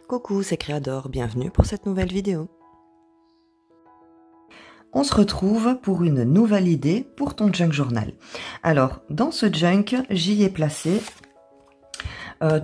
Coucou, c'est Créador, bienvenue pour cette nouvelle vidéo. On se retrouve pour une nouvelle idée pour ton junk journal. Alors, dans ce junk, j'y ai placé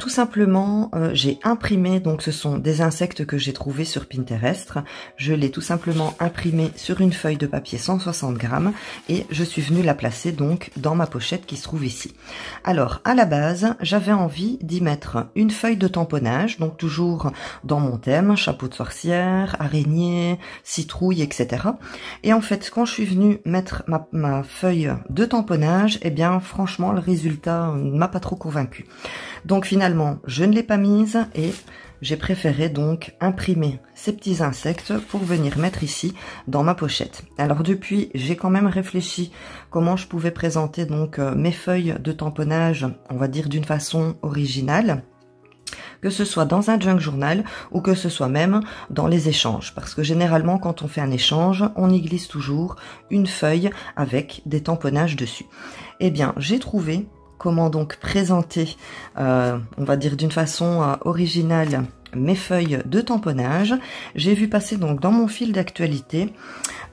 tout simplement, j'ai imprimé, donc ce sont des insectes que j'ai trouvés sur Pinterest. Je l'ai tout simplement imprimé sur une feuille de papier 160 grammes et je suis venue la placer donc dans ma pochette qui se trouve ici. Alors, à la base, j'avais envie d'y mettre une feuille de tamponnage, donc toujours dans mon thème, chapeau de sorcière, araignée, citrouille, etc. Et en fait, quand je suis venue mettre ma feuille de tamponnage, eh bien, franchement, le résultat ne m'a pas trop convaincue. Donc finalement, je ne l'ai pas mise et j'ai préféré donc imprimer ces petits insectes pour venir mettre ici dans ma pochette. Alors depuis, j'ai quand même réfléchi comment je pouvais présenter donc mes feuilles de tamponnage, on va dire d'une façon originale, que ce soit dans un junk journal ou que ce soit même dans les échanges. Parce que généralement, quand on fait un échange, on y glisse toujours une feuille avec des tamponnages dessus. Eh bien, j'ai trouvé comment donc présenter, on va dire d'une façon originale, mes feuilles de tamponnage. J'ai vu passer donc dans mon fil d'actualité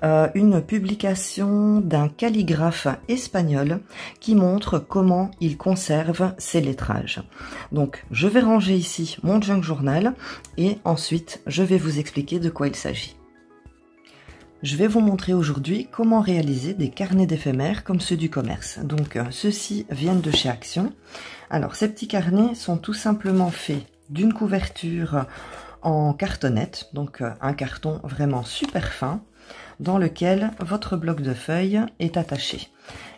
une publication d'un calligraphe espagnol qui montre comment il conserve ses lettrages. Donc je vais ranger ici mon junk journal et ensuite je vais vous expliquer de quoi il s'agit. Je vais vous montrer aujourd'hui comment réaliser des carnets d'éphémères comme ceux du commerce. Donc ceux-ci viennent de chez Action. Alors ces petits carnets sont tout simplement faits d'une couverture en cartonnette, donc un carton vraiment super fin dans lequel votre bloc de feuilles est attaché.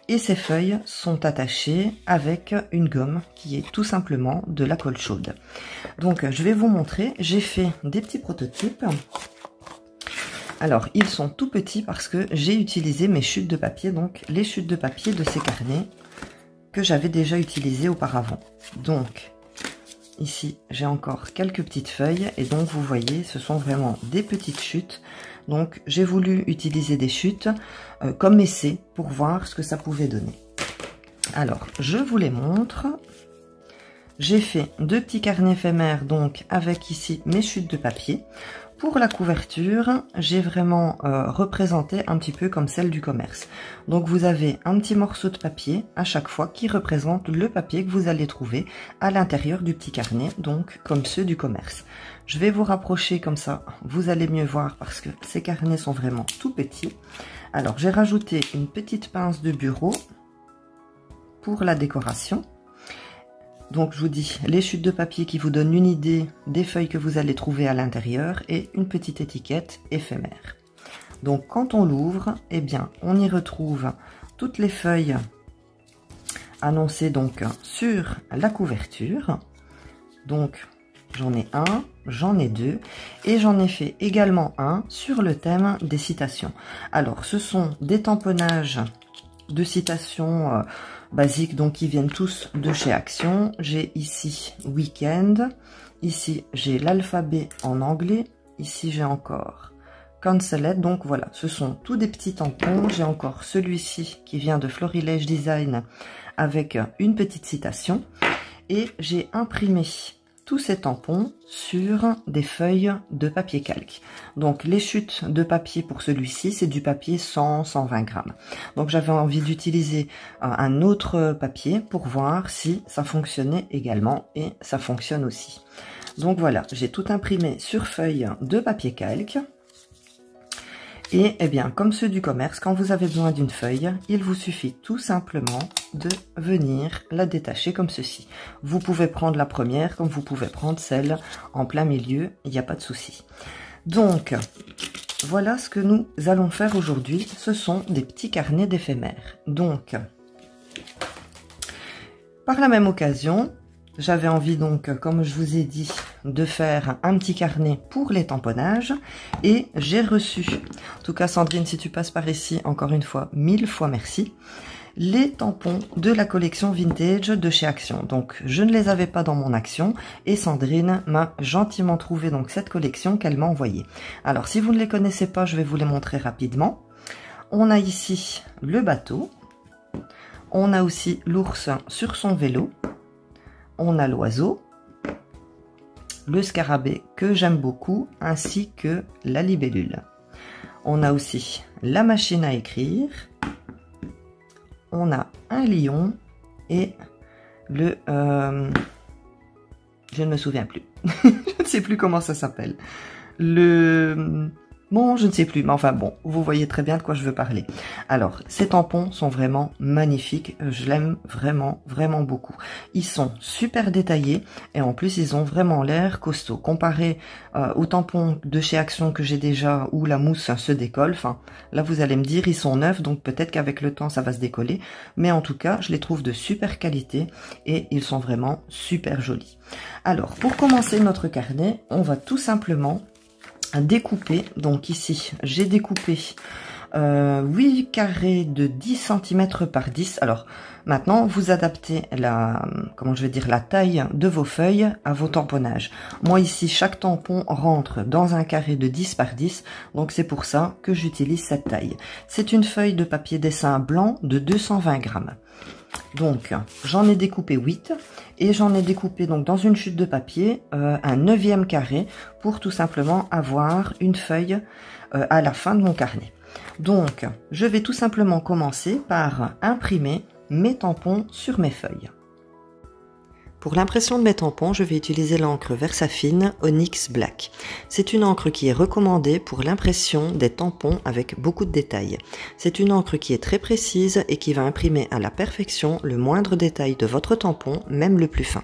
Et ces feuilles sont attachées avec une gomme qui est tout simplement de la colle chaude. Donc je vais vous montrer, j'ai fait des petits prototypes. Alors, ils sont tout petits parce que j'ai utilisé mes chutes de papier, donc les chutes de papier de ces carnets que j'avais déjà utilisées auparavant. Donc, ici, j'ai encore quelques petites feuilles et donc vous voyez, ce sont vraiment des petites chutes. Donc, j'ai voulu utiliser des chutes comme essai pour voir ce que ça pouvait donner. Alors, je vous les montre. J'ai fait deux petits carnets éphémères, donc avec ici mes chutes de papier. Pour la couverture, j'ai vraiment représenté un petit peu comme celle du commerce. Donc vous avez un petit morceau de papier à chaque fois qui représente le papier que vous allez trouver à l'intérieur du petit carnet, donc comme ceux du commerce. Je vais vous rapprocher comme ça, vous allez mieux voir parce que ces carnets sont vraiment tout petits. Alors j'ai rajouté une petite pince de bureau pour la décoration. Donc je vous dis, les chutes de papier qui vous donnent une idée des feuilles que vous allez trouver à l'intérieur et une petite étiquette éphémère. Donc quand on l'ouvre, eh bien on y retrouve toutes les feuilles annoncées donc sur la couverture. Donc j'en ai un, j'en ai deux et j'en ai fait également un sur le thème des citations. Alors ce sont des tamponnages de citations basiques, donc qui viennent tous de chez Action. J'ai ici Weekend, ici j'ai l'alphabet en anglais, ici j'ai encore Canceled, donc voilà, ce sont tous des petits tampons. J'ai encore celui-ci qui vient de Florilège Design avec une petite citation et j'ai imprimé tous ces tampons sur des feuilles de papier calque. Donc les chutes de papier pour celui-ci, c'est du papier 100-120 grammes. Donc j'avais envie d'utiliser un autre papier pour voir si ça fonctionnait également et ça fonctionne aussi. Donc voilà, j'ai tout imprimé sur feuille de papier calque. Et eh bien, comme ceux du commerce, quand vous avez besoin d'une feuille, il vous suffit tout simplement de venir la détacher comme ceci. Vous pouvez prendre la première comme vous pouvez prendre celle en plein milieu, il n'y a pas de souci. Donc, voilà ce que nous allons faire aujourd'hui. Ce sont des petits carnets d'éphémères. Donc, par la même occasion, j'avais envie donc, comme je vous ai dit, de faire un petit carnet pour les tamponnages et j'ai reçu, en tout cas Sandrine, si tu passes par ici, encore une fois, 1000 fois merci, les tampons de la collection vintage de chez Action. Donc je ne les avais pas dans mon Action et Sandrine m'a gentiment trouvé donc cette collection qu'elle m'a envoyée. Alors si vous ne les connaissez pas, je vais vous les montrer rapidement. On a ici le bateau, on a aussi l'ours sur son vélo, on a l'oiseau, le scarabée que j'aime beaucoup, ainsi que la libellule. On a aussi la machine à écrire, on a un lion et le... je ne me souviens plus, je ne sais plus comment ça s'appelle. Bon, je ne sais plus, mais enfin bon, vous voyez très bien de quoi je veux parler. Alors, ces tampons sont vraiment magnifiques, je l'aime vraiment, vraiment beaucoup. Ils sont super détaillés et en plus, ils ont vraiment l'air costauds. Comparé aux tampons de chez Action que j'ai déjà, où la mousse se décolle, enfin, là vous allez me dire, ils sont neufs, donc peut-être qu'avec le temps, ça va se décoller. Mais en tout cas, je les trouve de super qualité et ils sont vraiment super jolis. Alors, pour commencer notre carnet, on va tout simplement découper. Donc ici j'ai découpé 8 carrés de 10 cm par 10. Alors maintenant vous adaptez la taille de vos feuilles à vos tamponnages. Moi ici chaque tampon rentre dans un carré de 10 par 10, donc c'est pour ça que j'utilise cette taille. C'est une feuille de papier dessin blanc de 220 grammes. Donc j'en ai découpé 8 et j'en ai découpé donc dans une chute de papier un 9e carré pour tout simplement avoir une feuille à la fin de mon carnet. Donc je vais tout simplement commencer par imprimer mes tampons sur mes feuilles. Pour l'impression de mes tampons, je vais utiliser l'encre Versafine Onyx Black. C'est une encre qui est recommandée pour l'impression des tampons avec beaucoup de détails. C'est une encre qui est très précise et qui va imprimer à la perfection le moindre détail de votre tampon, même le plus fin.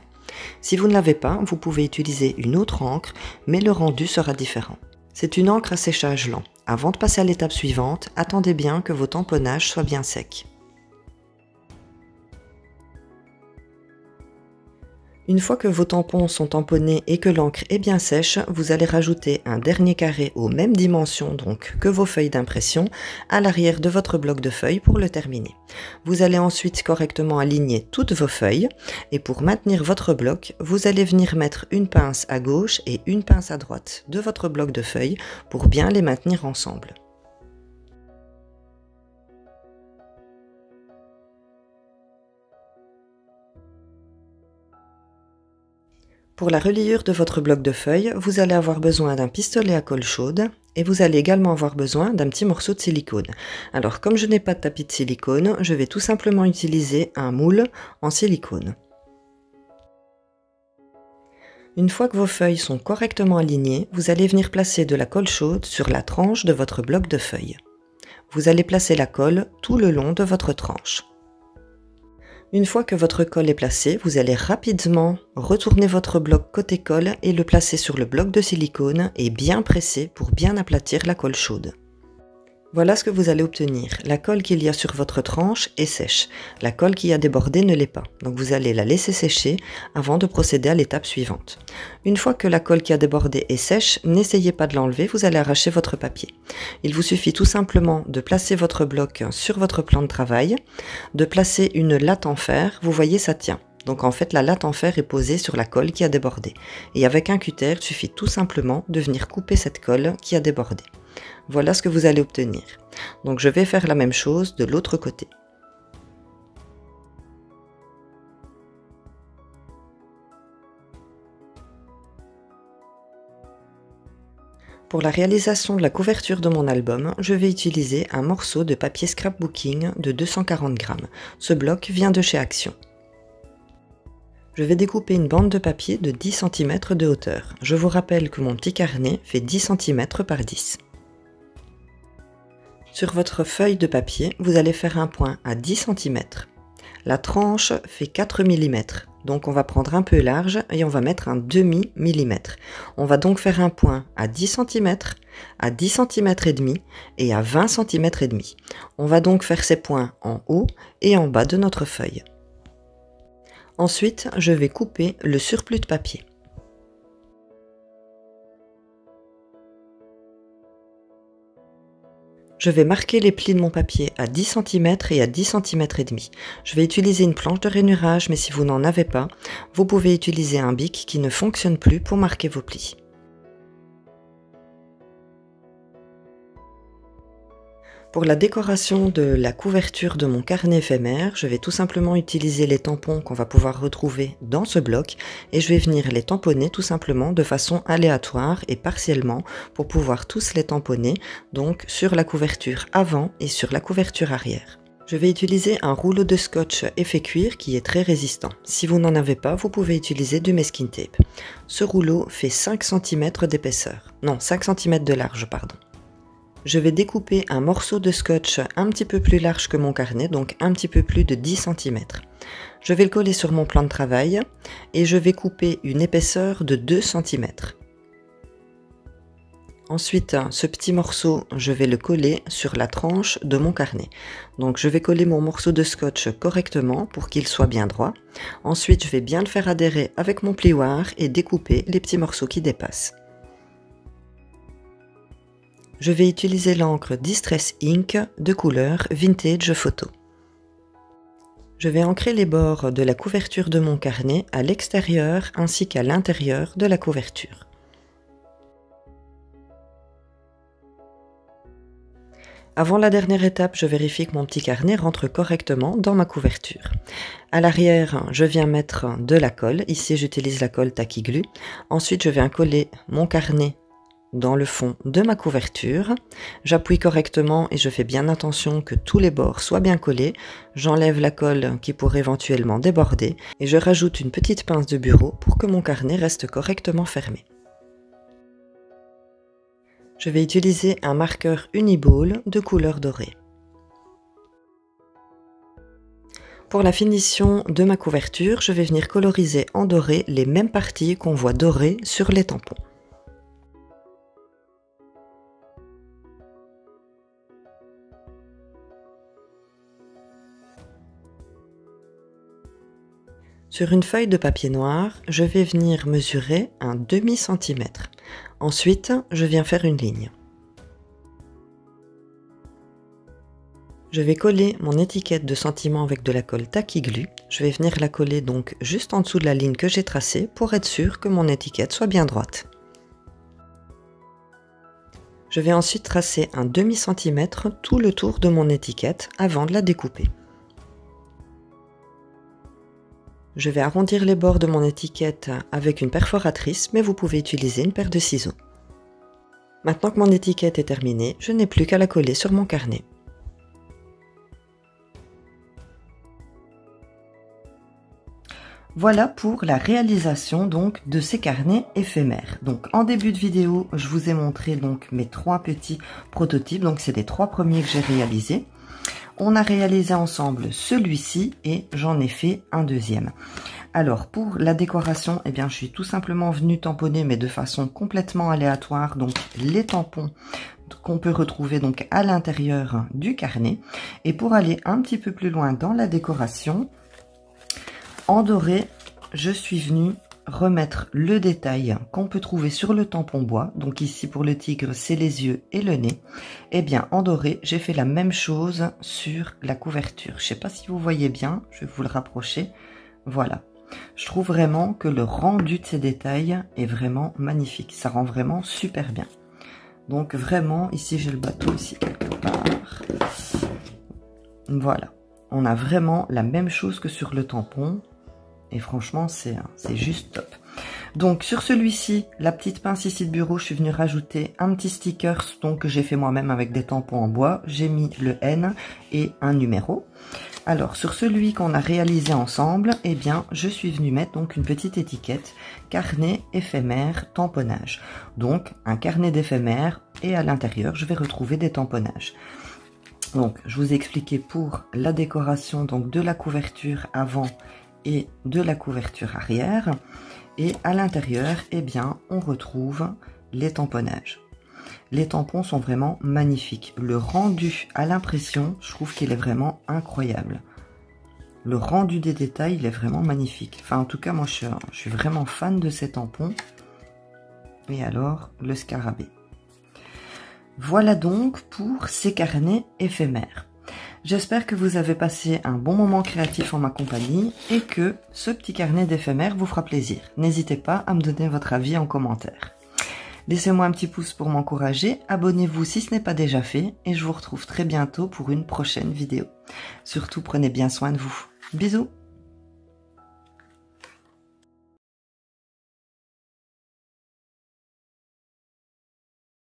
Si vous ne l'avez pas, vous pouvez utiliser une autre encre, mais le rendu sera différent. C'est une encre à séchage lent. Avant de passer à l'étape suivante, attendez bien que vos tamponnages soient bien secs. Une fois que vos tampons sont tamponnés et que l'encre est bien sèche, vous allez rajouter un dernier carré aux mêmes dimensions donc que vos feuilles d'impression à l'arrière de votre bloc de feuilles pour le terminer. Vous allez ensuite correctement aligner toutes vos feuilles et pour maintenir votre bloc, vous allez venir mettre une pince à gauche et une pince à droite de votre bloc de feuilles pour bien les maintenir ensemble. Pour la reliure de votre bloc de feuilles, vous allez avoir besoin d'un pistolet à colle chaude et vous allez également avoir besoin d'un petit morceau de silicone. Alors comme je n'ai pas de tapis de silicone, je vais tout simplement utiliser un moule en silicone. Une fois que vos feuilles sont correctement alignées, vous allez venir placer de la colle chaude sur la tranche de votre bloc de feuilles. Vous allez placer la colle tout le long de votre tranche. Une fois que votre colle est placée, vous allez rapidement retourner votre bloc côté colle et le placer sur le bloc de silicone et bien presser pour bien aplatir la colle chaude. Voilà ce que vous allez obtenir. La colle qu'il y a sur votre tranche est sèche. La colle qui a débordé ne l'est pas. Donc vous allez la laisser sécher avant de procéder à l'étape suivante. Une fois que la colle qui a débordé est sèche, n'essayez pas de l'enlever, vous allez arracher votre papier. Il vous suffit tout simplement de placer votre bloc sur votre plan de travail, de placer une latte en fer, vous voyez ça tient. Donc en fait la latte en fer est posée sur la colle qui a débordé. Et avec un cutter, il suffit tout simplement de venir couper cette colle qui a débordé. Voilà ce que vous allez obtenir. Donc je vais faire la même chose de l'autre côté. Pour la réalisation de la couverture de mon album, je vais utiliser un morceau de papier scrapbooking de 240 grammes. Ce bloc vient de chez Action. Je vais découper une bande de papier de 10 cm de hauteur. Je vous rappelle que mon petit carnet fait 10 cm par 10. Sur votre feuille de papier, vous allez faire un point à 10 cm. La tranche fait 4 mm, donc on va prendre un peu large et on va mettre un demi millimètre. On va donc faire un point à 10 cm, à 10 cm et demi et à 20 cm et demi. On va donc faire ces points en haut et en bas de notre feuille. Ensuite, je vais couper le surplus de papier. Je vais marquer les plis de mon papier à 10 cm et à 10 cm et demi. Je vais utiliser une planche de rainurage, mais si vous n'en avez pas, vous pouvez utiliser un bic qui ne fonctionne plus pour marquer vos plis. Pour la décoration de la couverture de mon carnet éphémère, je vais tout simplement utiliser les tampons qu'on va pouvoir retrouver dans ce bloc et je vais venir les tamponner tout simplement de façon aléatoire et partiellement pour pouvoir tous les tamponner donc sur la couverture avant et sur la couverture arrière. Je vais utiliser un rouleau de scotch effet cuir qui est très résistant. Si vous n'en avez pas, vous pouvez utiliser du masking tape. Ce rouleau fait 5 cm d'épaisseur. Non, 5 cm de large, pardon. Je vais découper un morceau de scotch un petit peu plus large que mon carnet, donc un petit peu plus de 10 cm. Je vais le coller sur mon plan de travail et je vais couper une épaisseur de 2 cm. Ensuite, ce petit morceau, je vais le coller sur la tranche de mon carnet. Donc je vais coller mon morceau de scotch correctement pour qu'il soit bien droit. Ensuite, je vais bien le faire adhérer avec mon plioir et découper les petits morceaux qui dépassent. Je vais utiliser l'encre Distress Ink de couleur Vintage Photo. Je vais ancrer les bords de la couverture de mon carnet à l'extérieur ainsi qu'à l'intérieur de la couverture. Avant la dernière étape, je vérifie que mon petit carnet rentre correctement dans ma couverture. À l'arrière, je viens mettre de la colle. Ici, j'utilise la colle Tacky Glue. Ensuite, je viens coller mon carnet dans le fond de ma couverture. J'appuie correctement et je fais bien attention que tous les bords soient bien collés. J'enlève la colle qui pourrait éventuellement déborder et je rajoute une petite pince de bureau pour que mon carnet reste correctement fermé. Je vais utiliser un marqueur Uniball de couleur dorée. Pour la finition de ma couverture, je vais venir coloriser en doré les mêmes parties qu'on voit dorées sur les tampons. Sur une feuille de papier noir, je vais venir mesurer un demi-centimètre. Ensuite, je viens faire une ligne. Je vais coller mon étiquette de sentiment avec de la colle Tacky Glue. Je vais venir la coller donc juste en dessous de la ligne que j'ai tracée pour être sûr que mon étiquette soit bien droite. Je vais ensuite tracer un demi-centimètre tout le tour de mon étiquette avant de la découper. Je vais arrondir les bords de mon étiquette avec une perforatrice, mais vous pouvez utiliser une paire de ciseaux. Maintenant que mon étiquette est terminée, je n'ai plus qu'à la coller sur mon carnet. Voilà pour la réalisation donc de ces carnets éphémères. Donc en début de vidéo, je vous ai montré donc mes 3 petits prototypes. Donc c'est les 3 premiers que j'ai réalisés. On a réalisé ensemble celui-ci et j'en ai fait un deuxième. Alors pour la décoration, eh bien je suis tout simplement venue tamponner mais de façon complètement aléatoire donc les tampons qu'on peut retrouver donc à l'intérieur du carnet. Et pour aller un petit peu plus loin dans la décoration, en doré, je suis venue remettre le détail qu'on peut trouver sur le tampon bois. Donc ici pour le tigre, c'est les yeux et le nez. Et bien en doré, j'ai fait la même chose sur la couverture. Je sais pas si vous voyez bien, je vais vous le rapprocher. Voilà. Je trouve vraiment que le rendu de ces détails est vraiment magnifique. Ça rend vraiment super bien. Donc vraiment, ici j'ai le bateau aussi quelque part. Voilà. On a vraiment la même chose que sur le tampon. Et franchement, c'est juste top. Donc sur celui-ci, la petite pince ici de bureau, je suis venue rajouter un petit sticker donc, que j'ai fait moi-même avec des tampons en bois. J'ai mis le N et un numéro. Alors sur celui qu'on a réalisé ensemble, eh bien je suis venue mettre donc une petite étiquette carnet éphémère tamponnage. Donc un carnet d'éphémère et à l'intérieur, je vais retrouver des tamponnages. Donc je vous ai expliqué pour la décoration donc de la couverture avant et de la couverture arrière, et à l'intérieur, eh bien, on retrouve les tamponnages. Les tampons sont vraiment magnifiques. Le rendu à l'impression, je trouve qu'il est vraiment incroyable. Le rendu des détails, il est vraiment magnifique. Enfin, en tout cas, moi, je suis vraiment fan de ces tampons. Et alors, le scarabée. Voilà donc pour ces carnets éphémères. J'espère que vous avez passé un bon moment créatif en ma compagnie et que ce petit carnet d'éphémères vous fera plaisir. N'hésitez pas à me donner votre avis en commentaire. Laissez-moi un petit pouce pour m'encourager, abonnez-vous si ce n'est pas déjà fait, et je vous retrouve très bientôt pour une prochaine vidéo. Surtout, prenez bien soin de vous. Bisous!